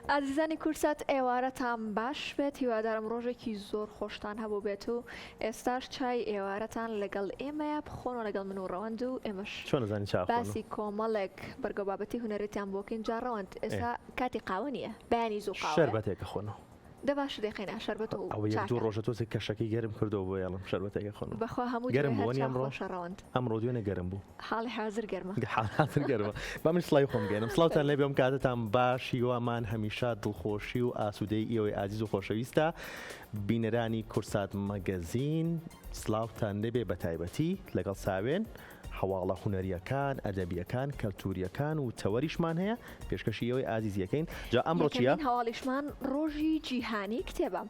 ئازیزانی کورسات ئێوارەتان باش بێت، هیوادارم ڕۆژێکی زۆر خۆشتان هەبوو بێت و ئێستاش چای ئێوارەتان لەگەڵ ئێمەیە بخۆنەوە لەگەڵ من و ڕەوەند و ئێمەش چۆن نزانی چا باسی کۆمەڵێک بەرگە بابەتی هونەرێتیان بۆکەین. جا ڕەوەند ئێستا کاتی قاوە نییە، بەیانی زوو قاوە شەربەتێکە خۆنەوە. دەباش دەخێنە شەربەت و ئەو یەک دوو ڕۆژە تۆسێک کەشەکەی گەرم کردەوە بۆ یاڵم شەربەتێکە خۆن بەخوا هەموو گەرم بووە ئەمڕۆ ڕەوەند ئەمڕۆ دوێنێ گەرم بوو حاڵی حازر گەرمە حاڵاتر گەرمە. با من سڵای خۆم گەێنم. سڵاوتان لێ بێم کاتتان باش، هیوامان هەمیشە دڵخۆشی و ئاسوودەی ئێوەی ئازیز و خۆشەویستە بینەرانی کورسات مەگەزین. سڵاوتان لێبێ بە تایبەتی لەگەڵ ساوێن حواڵە هونەریەکان، ئەدەبیەکان، کەلتوریەکان و تەوەریشمان هەیە پێشکەشی ئەوەی ئازیزیەکەین. جا ئەمڕۆ چییە؟ هەواڵیشمان ڕۆژی جیهانی کتێبە.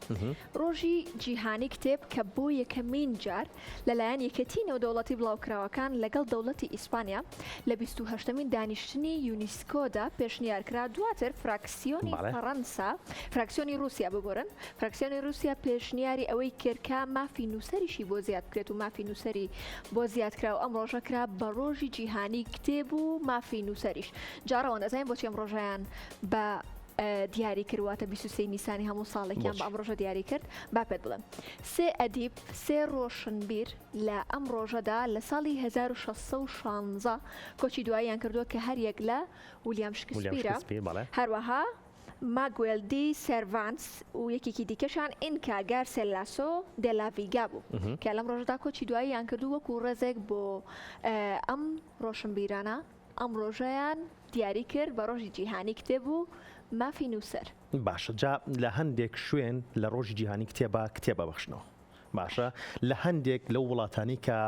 ڕۆژی جیهانی کتێب کە بۆ یەکەمین جار لەلایەن یەکەتی نێودەوڵەتی بڵاوکراوەکان لەگەڵ دەوڵەتی ئیسپانیا لە 28مین دانیشتنی یونیسکۆدا پێشنیارکرا. دواتر فراکسیۆنی فەڕەنسا، فراکسیۆنی رووسیا ببورن، فراکسیۆنی رووسیا پێشنیاری ئەوەی کردکە مافی نووسەریشی بۆ زیاد بکرێت و مافی نووسەری بۆ زیادکرا و ئەم ڕۆژەکرا بە ڕۆژی جیهانی کتێب و مافی نووسەریش. جاڕەوە دەزانین بۆچی ئەم ڕۆژەیان بە دیاری کردواتە 23 نیسانی هەموو ساڵێکیان بە ئەم ڕۆژە دیاری کرد. با پێت بڵێم سێ ئەدیب، سێ ڕۆشنبیر لە ئەم ڕۆژەدا لە ساڵی 1616 کۆچی دواییان کردووە کە هەر یەک لە ویلیام شکسپیرە، هەروەها ماگوێل دی سێڤانس و یەکێکی دیکەشان ئینکا گارسێلاسۆ دێلاڤیگا بوو کە لەم ڕۆژەدا کۆچی دواییان کردو وەکو ڕێزێک بۆ ئەم ڕۆشنبیرانە ئەم ڕۆژەیان دیاری کرد بە ڕۆژی جیهانی کتێب و مافی نووسەر. باشە، جا لە هەندێک شوێن لە ڕۆژی جیهانی کتێبە بەخشنەوە. باشە لە هەندێک لەو وڵاتانی کە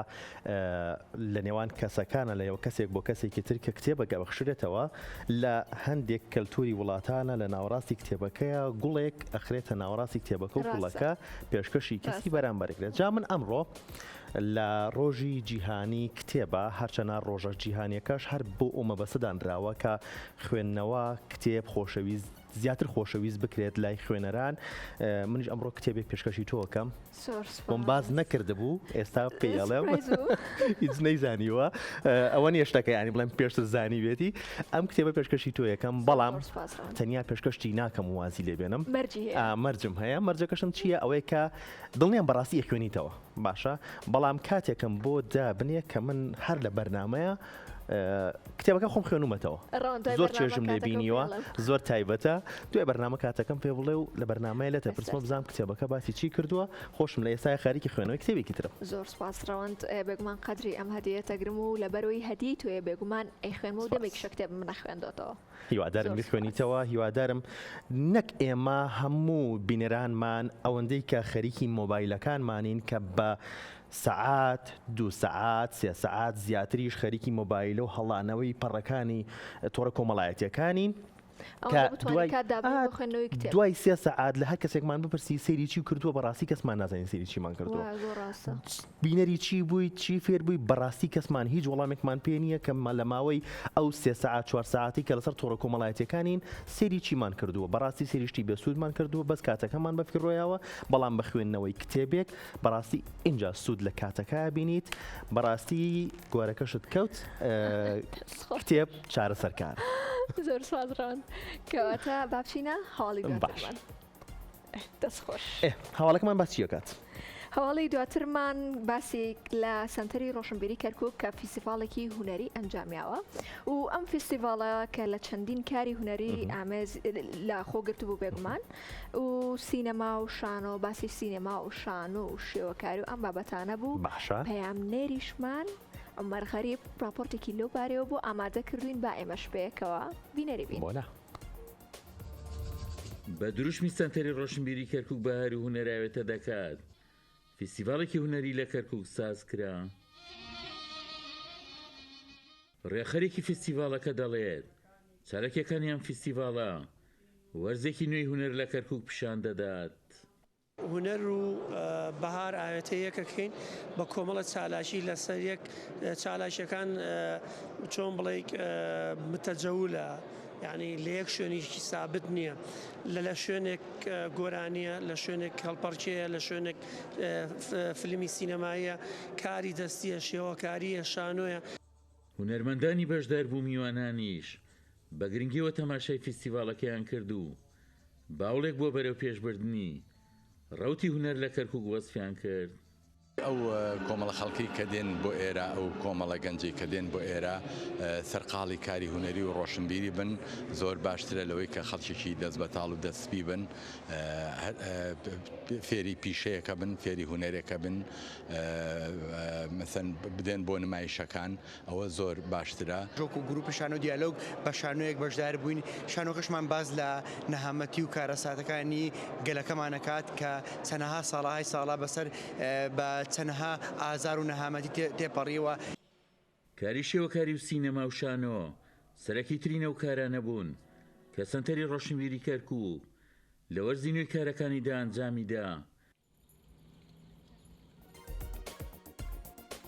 لە نێوان کەسەکانە لەەوە کەسێک بۆ کەسێکی تر کە کتێبەکە بەخشرێتەوە، لە هەندێک کەلتوری وڵاتانە لە ناوەڕاستی کتێبەکەیە گوڵێک ئەخرێتە ناوەڕاستی کتێبەکە و گوڵەکە پێشکەشی کەسی بەرامبەرێکرێت. جا من ئەمڕۆ لە ڕۆژی جیهانی کتێبە هەرچەنە ڕۆژە جیهانیەکەش هەر بۆ ئەومە بەسەدانراوە کە خوێندنەوە کتێب خۆشەویست زیاتر خۆشەویست بکرێت لای خوێنەران. منیش ئەمڕۆ کتێبێک پێشکەشی تۆکەم بۆم باز نەکردبوو، ئێستا پێڵێم هیچ نەیزانیوە ئەوە نیشتەکە ینی بڵێم پێشتر زانی بێتی. ئەم کتێبە پێشکەشی تۆ یەکەم، بەڵام تەنیا پێشکەشتی ناکەم وازی لێ بێنم، مەرجم هەیە. مەرجەکەشم چییە؟ ئەوەی کە دڵنیان بەڕاستی خوێنیتەوە. باشە، بەڵام کاتێکم بۆ دابنێ کە من هەر لە بەرنامەیە کتێبەکە خۆم خوێنومەتەوە، زۆر چێژم لێ بینیوە، زۆر تایبەتە. دوێ بەرنامە کاتەکەم پێ بڵێ و لە بەرنامەیە لە تەپرسمە بزانم کتێبەکە باسی چی کردووە، خۆشم لە ئێستای خەریکی خوێنەوەی کتێبێکی ترم. زۆر سپاس ڕەوەند، بێگومان قەدری ئەم هەدیەتەگرم و لەبەرەوەی هەدیەی توێ بێگومان ئەیخوێنمە و دەمێکیشە کتێب من نەخوێندۆتەوە. هیوادارم بخوێنیتەوە، هیوادارم نەک ئێمە هەموو بینەرانمان ئەوەندەی کە خەریکی مۆبایلەکانمانین کە بە سعات، 2 سعات، 3 سعات زیاتریش خەریکی مۆبایل و هەڵانەوەی پەڕەکانی تۆڕە کۆمەڵایەتیەکانین کە دوای 3 سعات لە هەر کەسێکمان بپرسی سەیری چی کردووە بەڕاستی کەسمان نازانین سەیری چیمان کردووە، بینەری چی بووی، چی فێر بووی، بەڕاستی کەسمان هیچ وەڵامێکمان پێ نییە کە لە ماوەی ئەو 3 سعات 4 سعاتی کە لەسەر تۆڕە کۆمەڵایەتیەکانین سەیری چیمان کردووە، بەڕاستی سەیریشتی بێسوودمان کردووە، بەس کاتەکەمان بەفیڕۆیەوە. بەڵام بە خوێندنەوەی کتێبێک بەڕاستی اینجا سوود لە کاتەکە بینیت، بەڕاستی گوارەکەشت کەوت، کتێب چارەسەرکار. زۆر سازڕان کەواتە باچینە هەواڵی دواترمان دەستخۆش. هەواڵەکەمان باس چیەکات؟ هەواڵی دواترمان باسێک لە سنتەری ڕۆشنبیری کەرکووک کە فیستیڤاڵێکی هونەری ئەنجامیاوە و ئەم فیستیڤاڵە کە لە چەندین کاری هونەری ئامێز لە خۆگرت بوو بێگومان و سینەما و شانۆ، باسی سینەما و شانۆ و شێوەکاری و ئەم بابەتانە بوو. پەیامنێریشمان عومەر غەریب راپۆرتێکی لەو بارەوە بۆ ئامادە کردوین، با ئێمەش پێیەکەوە بینەری بین. بە دروشمی سنتەری ڕۆشنبیری کەرکووک بەهاری هونەراوێتە دەکات. فیستیڤاڵێکی هونەری لە کەرکووک ساز کرا. ڕێخەرێکی فیستیڤاڵەکە دەڵێت چارەکیەکانی ئەم فیستیڤاڵە وەرزێکی نوێی هونەر لە کەرکووک پیشان دەدات. هونەر و بەهار ئاوێتەیەکەکەین بە کۆمەڵە چالاشی لەسەر یەک چالاشەکان چۆن بڵێ متەجەولە، یعنی لە یەک شوێنێکی سابت نییە، لە شوێنێک گۆرانیە، لە شوێنێک هەڵپەرچەیە، لە شوێنێک فیلمی سینەماییە، کاری دەستیە، شێوەکاریە، شانۆیە. هونەرمەندانی بەشدار بوو میوانانیش بە گرنگیەوە تەماشای فیستیڤاڵەکەیان کرد و باوڵێک بۆ بەرەو پێشبردننی ڕوتی هوەر لە کەرکووک وەسفیان کرد. ئەو کۆمەڵە خەڵکی کە دێن بۆ ئێرە ئەو کۆمەڵە گەنجی کە دێن بۆ ئێرە سەرقاڵی کاری هوەری و ڕۆشنبیری بن زۆر باشترە لەوەی کە خەڵکیی دەست بەتاڵ و دەستپی بن فێری پیشەیەەکە بن فێری هوەرێکە بن مەسەن بدێن بۆ نمایشەکان ئەوە زۆر باشترە. ژۆک و گروپی شانۆ دیالۆگ بە شانۆیەک بەشدار بووین شانۆکەشمان باز لە نەهامەتی و کارەساتەکانی گەلەکەمانەکات کە چەندەها ساڵهای ساڵا بەسەر بە چەندەها ئازار و نەهامەتی تێپەڕیەوە. کاری شێوەکاری و سینەما و شانۆ سەرەکی ترینە و کارانە بوون کە سنتەری ڕۆشنبیری کەرکووک لە وەرزی نوێی کارەکانیدا ئەنجامیدا